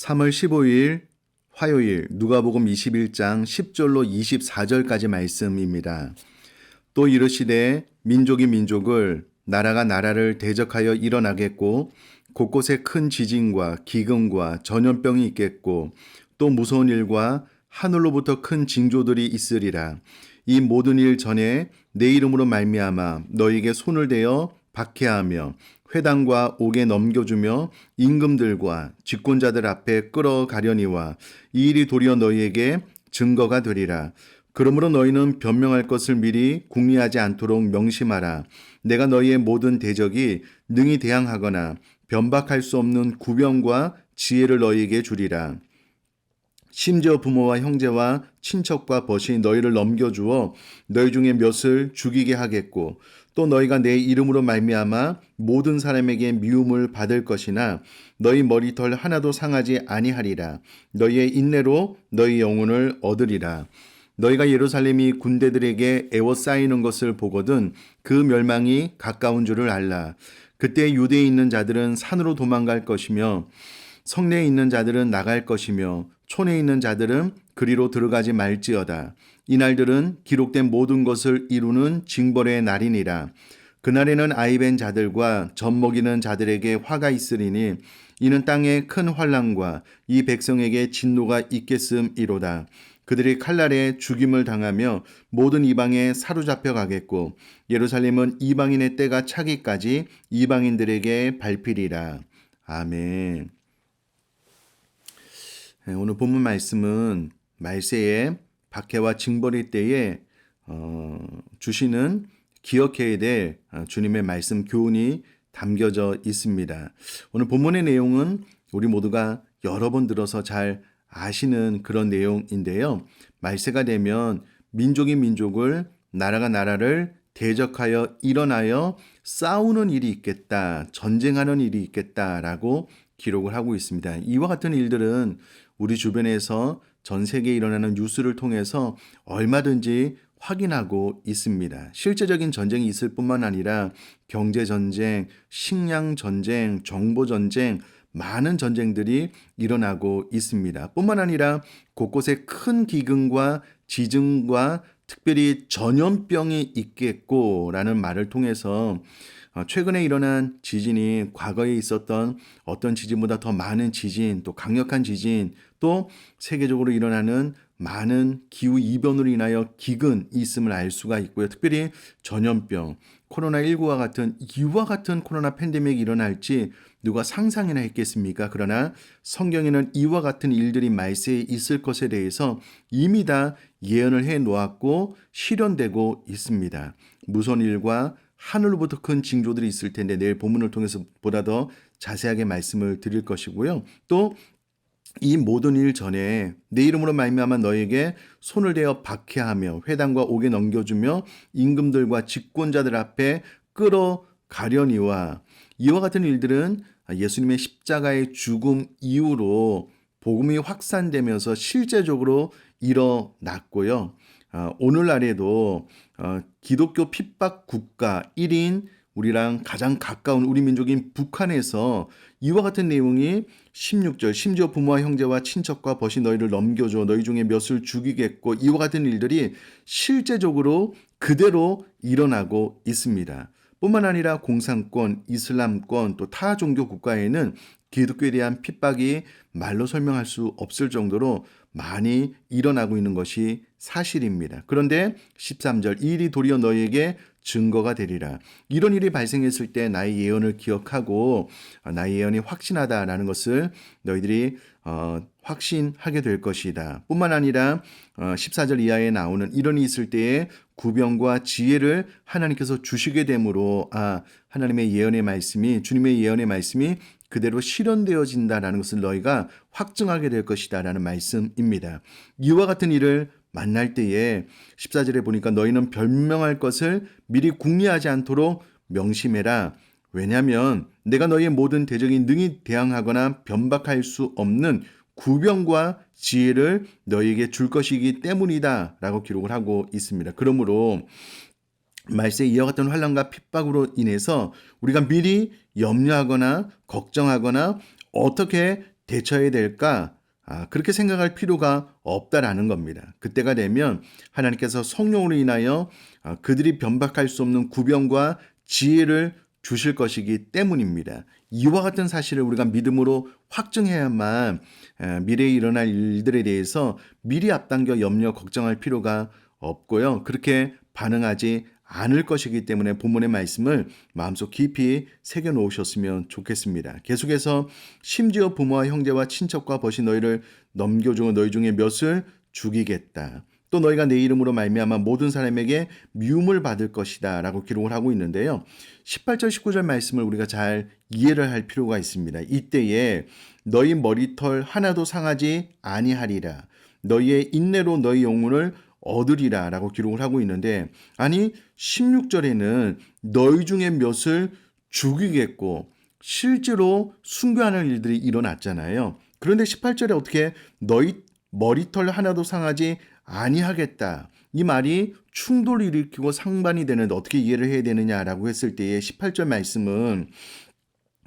3월 15일 화요일 누가복음 21장 10절로 24절까지 말씀입니다. 또 이르시되 민족이 민족을 나라가 나라를 대적하여 일어나겠고 곳곳에 큰 지진과 기근과 전염병이 있겠고 또 무서운 일과 하늘로부터 큰 징조들이 있으리라. 이 모든 일 전에 내 이름으로 말미암아 너희에게 손을 대어 박해하며 회당과 옥에 넘겨주며 임금들과 집권자들 앞에 끌어가려니와 이 일이 도리어 너희에게 증거가 되리라. 그러므로 너희는 변명할 것을 미리 궁리하지 않도록 명심하라. 내가 너희의 모든 대적이 능히 대항하거나 변박할 수 없는 구병과 지혜를 너희에게 주리라. 심지어 부모와 형제와 친척과 벗이 너희를 넘겨주어 너희 중에 몇을 죽이게 하겠고 또 너희가 내 이름으로 말미암아 모든 사람에게 미움을 받을 것이나 너희 머리털 하나도 상하지 아니하리라. 너희의 인내로 너희 영혼을 얻으리라. 너희가 예루살렘이 군대들에게 에워싸이는 것을 보거든 그 멸망이 가까운 줄을 알라. 그때 유대에 있는 자들은 산으로 도망갈 것이며 성내에 있는 자들은 나갈 것이며 촌에 있는 자들은 그리로 들어가지 말지어다. 이날들은 기록된 모든 것을 이루는 징벌의 날이니라. 그날에는 아이벤 자들과 젖먹이는 자들에게 화가 있으리니 이는 땅에 큰 환난과 이 백성에게 진노가 있겠음이로다. 그들이 칼날에 죽임을 당하며 모든 이방에 사로잡혀 가겠고 예루살렘은 이방인의 때가 차기까지 이방인들에게 밟히리라. 아멘. 오늘 본문 말씀은 말세에 박해와 징벌일 때에 주시는 기억해야 될 주님의 말씀 교훈이 담겨져 있습니다. 오늘 본문의 내용은 우리 모두가 여러 번 들어서 잘 아시는 그런 내용인데요. 말세가 되면 민족이 민족을 나라가 나라를 대적하여 일어나여 싸우는 일이 있겠다, 전쟁하는 일이 있겠다라고 기록을 하고 있습니다. 이와 같은 일들은 우리 주변에서 전 세계에 일어나는 뉴스를 통해서 얼마든지 확인하고 있습니다. 실제적인 전쟁이 있을 뿐만 아니라 경제전쟁, 식량전쟁, 정보전쟁, 많은 전쟁들이 일어나고 있습니다. 뿐만 아니라 곳곳에 큰 기근과 지진과 특별히 전염병이 있겠고라는 말을 통해서 최근에 일어난 지진이 과거에 있었던 어떤 지진보다 더 많은 지진, 또 강력한 지진, 또 세계적으로 일어나는 많은 기후 이변으로 인하여 기근이 있음을 알 수가 있고요. 특별히 전염병, 코로나19와 같은 이와 같은 코로나 팬데믹이 일어날지 누가 상상이나 했겠습니까? 그러나 성경에는 이와 같은 일들이 말세에 있을 것에 대해서 이미 다 예언을 해 놓았고 실현되고 있습니다. 무서운 일과 하늘로부터 큰 징조들이 있을 텐데 내일 본문을 통해서 보다 더 자세하게 말씀을 드릴 것이고요. 또 이 모든 일 전에 내 이름으로 말미암아 너에게 손을 대어 박해하며 회당과 옥에 넘겨주며 임금들과 집권자들 앞에 끌어가려니와 이와 같은 일들은 예수님의 십자가의 죽음 이후로 복음이 확산되면서 실제적으로 일어났고요. 오늘날에도 기독교 핍박 국가 1인 우리랑 가장 가까운 우리 민족인 북한에서 이와 같은 내용이 16절 심지어 부모와 형제와 친척과 벗이 너희를 넘겨줘 너희 중에 몇을 죽이겠고 이와 같은 일들이 실제적으로 그대로 일어나고 있습니다. 뿐만 아니라 공산권, 이슬람권 또 타 종교 국가에는 기독교에 대한 핍박이 말로 설명할 수 없을 정도로 많이 일어나고 있는 것이 사실입니다. 그런데 13절 이 일이 도리어 너희에게 증거가 되리라. 이런 일이 발생했을 때 나의 예언을 기억하고 나의 예언이 확신하다라는 것을 너희들이 확신하게 될 것이다. 뿐만 아니라 14절 이하에 나오는 이런 일이 있을 때에 구병과 지혜를 하나님께서 주시게 되므로 하나님의 예언의 말씀이 주님의 예언의 말씀이 그대로 실현되어진다라는 것을 너희가 확증하게 될 것이다라는 말씀입니다. 이와 같은 일을 만날 때에 14절에 보니까 너희는 변명할 것을 미리 궁리하지 않도록 명심해라. 왜냐하면 내가 너희의 모든 대적이 능히 대항하거나 변박할 수 없는 구병과 지혜를 너희에게 줄 것이기 때문이다 라고 기록을 하고 있습니다. 그러므로 말세 이와 같은 환난과 핍박으로 인해서 우리가 미리 염려하거나 걱정하거나 어떻게 대처해야 될까? 그렇게 생각할 필요가 없다라는 겁니다. 그때가 되면 하나님께서 성령으로 인하여 그들이 변박할 수 없는 구변과 지혜를 주실 것이기 때문입니다. 이와 같은 사실을 우리가 믿음으로 확증해야만 미래에 일어날 일들에 대해서 미리 앞당겨 염려 걱정할 필요가 없고요. 그렇게 반응하지 않을 것이기 때문에 본문의 말씀을 마음속 깊이 새겨 놓으셨으면 좋겠습니다. 계속해서 심지어 부모와 형제와 친척과 벗이 너희를 넘겨주고 너희 중에 몇을 죽이겠다. 또 너희가 내 이름으로 말미암아 모든 사람에게 미움을 받을 것이다 라고 기록을 하고 있는데요. 18절 19절 말씀을 우리가 잘 이해를 할 필요가 있습니다. 이때에 너희 머리털 하나도 상하지 아니하리라. 너희의 인내로 너희 영혼을 얻으리라 라고 기록을 하고 있는데, 아니 16절에는 너희 중에 몇을 죽이겠고 실제로 순교하는 일들이 일어났잖아요. 그런데 18절에 어떻게 너희 머리털 하나도 상하지 아니하겠다. 이 말이 충돌을 일으키고 상반이 되는데 어떻게 이해를 해야 되느냐라고 했을 때의 18절 말씀은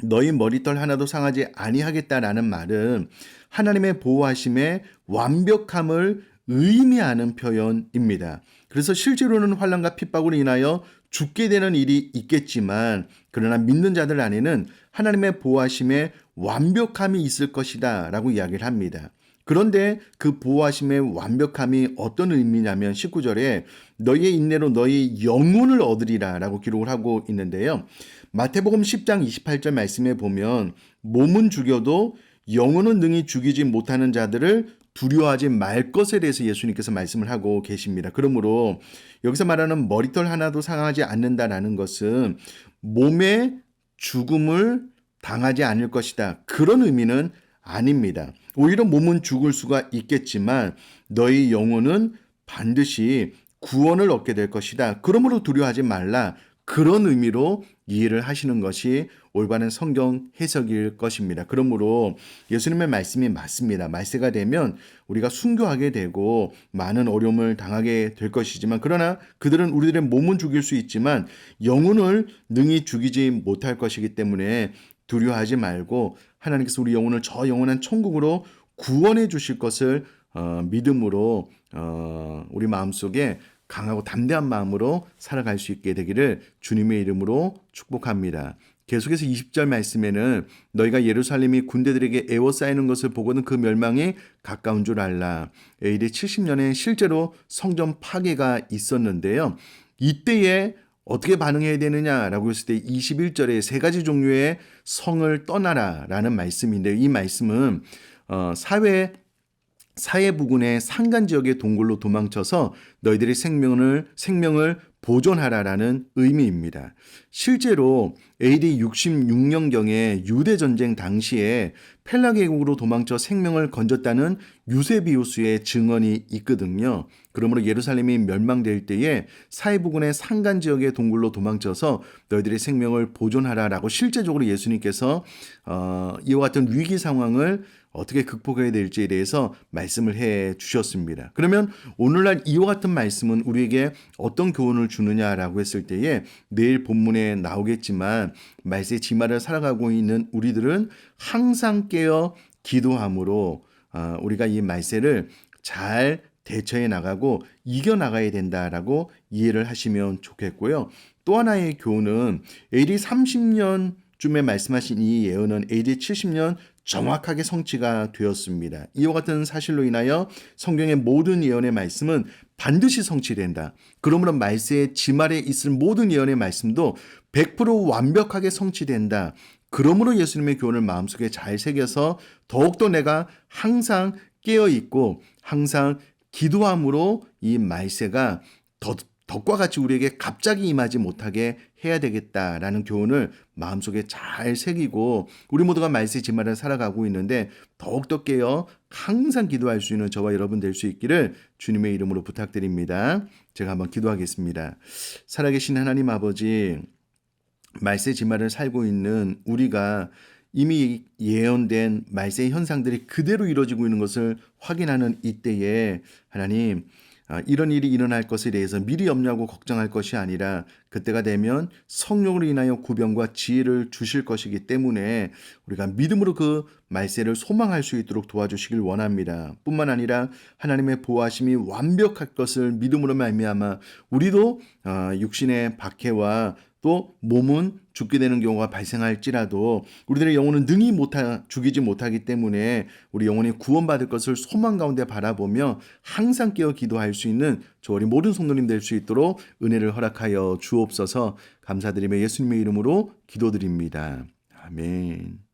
너희 머리털 하나도 상하지 아니하겠다라는 말은 하나님의 보호하심의 완벽함을 의미하는 표현입니다. 그래서 실제로는 환난과 핍박으로 인하여 죽게 되는 일이 있겠지만 그러나 믿는 자들 안에는 하나님의 보호하심의 완벽함이 있을 것이다 라고 이야기를 합니다. 그런데 그 보호하심의 완벽함이 어떤 의미냐면 19절에 너희의 인내로 너희 영혼을 얻으리라 라고 기록을 하고 있는데요. 마태복음 10장 28절 말씀에 보면 몸은 죽여도 영혼은 능히 죽이지 못하는 자들을 두려워하지 말 것에 대해서 예수님께서 말씀을 하고 계십니다. 그러므로 여기서 말하는 머리털 하나도 상하지 않는다라는 것은 몸의 죽음을 당하지 않을 것이다. 그런 의미는 아닙니다. 오히려 몸은 죽을 수가 있겠지만 너희 영혼은 반드시 구원을 얻게 될 것이다. 그러므로 두려워하지 말라. 그런 의미로 이해를 하시는 것이 올바른 성경 해석일 것입니다. 그러므로 예수님의 말씀이 맞습니다. 말세가 되면 우리가 순교하게 되고 많은 어려움을 당하게 될 것이지만 그러나 그들은 우리들의 몸은 죽일 수 있지만 영혼을 능히 죽이지 못할 것이기 때문에 두려워하지 말고 하나님께서 우리 영혼을 저 영원한 천국으로 구원해 주실 것을 믿음으로 우리 마음속에 강하고 담대한 마음으로 살아갈 수 있게 되기를 주님의 이름으로 축복합니다. 계속해서 20절 말씀에는 너희가 예루살렘이 군대들에게 에워싸이는 것을 보고는 그 멸망이 가까운 줄 알라. AD 70년에 실제로 성전 파괴가 있었는데요. 이때에 어떻게 반응해야 되느냐라고 했을 때 21절에 세 가지 종류의 성을 떠나라라는 말씀인데요. 이 말씀은 사해 부근의 산간 지역의 동굴로 도망쳐서 너희들의 생명을 보존하라라는 의미입니다. 실제로 AD 66년경에 유대 전쟁 당시에 펠라 계곡으로 도망쳐 생명을 건졌다는 유세비우스의 증언이 있거든요. 그러므로 예루살렘이 멸망될 때에 사해 부근의 산간 지역의 동굴로 도망쳐서 너희들의 생명을 보존하라라고 실제적으로 예수님께서 이와 같은 위기 상황을 어떻게 극복해야 될지에 대해서 말씀을 해 주셨습니다. 그러면 오늘날 이와 같은 말씀은 우리에게 어떤 교훈을 주느냐라고 했을 때에 내일 본문에 나오겠지만 말세의 지마를 살아가고 있는 우리들은 항상 깨어 기도함으로 우리가 이 말세를 잘 대처해 나가고 이겨나가야 된다라고 이해를 하시면 좋겠고요. 또 하나의 교훈은 AD 30년쯤에 말씀하신 이 예언은 AD 70년 정확하게 성취가 되었습니다. 이와 같은 사실로 인하여 성경의 모든 예언의 말씀은 반드시 성취된다. 그러므로 말세의 지말에 있을 모든 예언의 말씀도 100% 완벽하게 성취된다. 그러므로 예수님의 교훈을 마음속에 잘 새겨서 더욱더 내가 항상 깨어있고 항상 기도함으로 이 말세가 덕과 같이 우리에게 갑자기 임하지 못하게 해야 되겠다라는 교훈을 마음속에 잘 새기고 우리 모두가 말세 지말을 살아가고 있는데 더욱더 깨어 항상 기도할 수 있는 저와 여러분 될 수 있기를 주님의 이름으로 부탁드립니다. 제가 한번 기도하겠습니다. 살아계신 하나님 아버지, 말세 지말을 살고 있는 우리가 이미 예언된 말세의 현상들이 그대로 이루어지고 있는 것을 확인하는 이때에 하나님, 이런 일이 일어날 것에 대해서 미리 염려하고 걱정할 것이 아니라 그때가 되면 성령으로 인하여 구변과 지혜를 주실 것이기 때문에 우리가 믿음으로 그 말세를 소망할 수 있도록 도와주시길 원합니다. 뿐만 아니라 하나님의 보호하심이 완벽할 것을 믿음으로 말미암아 우리도 육신의 박해와 또 몸은 죽게 되는 경우가 발생할지라도 우리들의 영혼은 능히 죽이지 못하기 때문에 우리 영혼이 구원받을 것을 소망 가운데 바라보며 항상 깨어 기도할 수 있는 저 우리 모든 성도님 될 수 있도록 은혜를 허락하여 주옵소서. 감사드리며 예수님의 이름으로 기도드립니다. 아멘.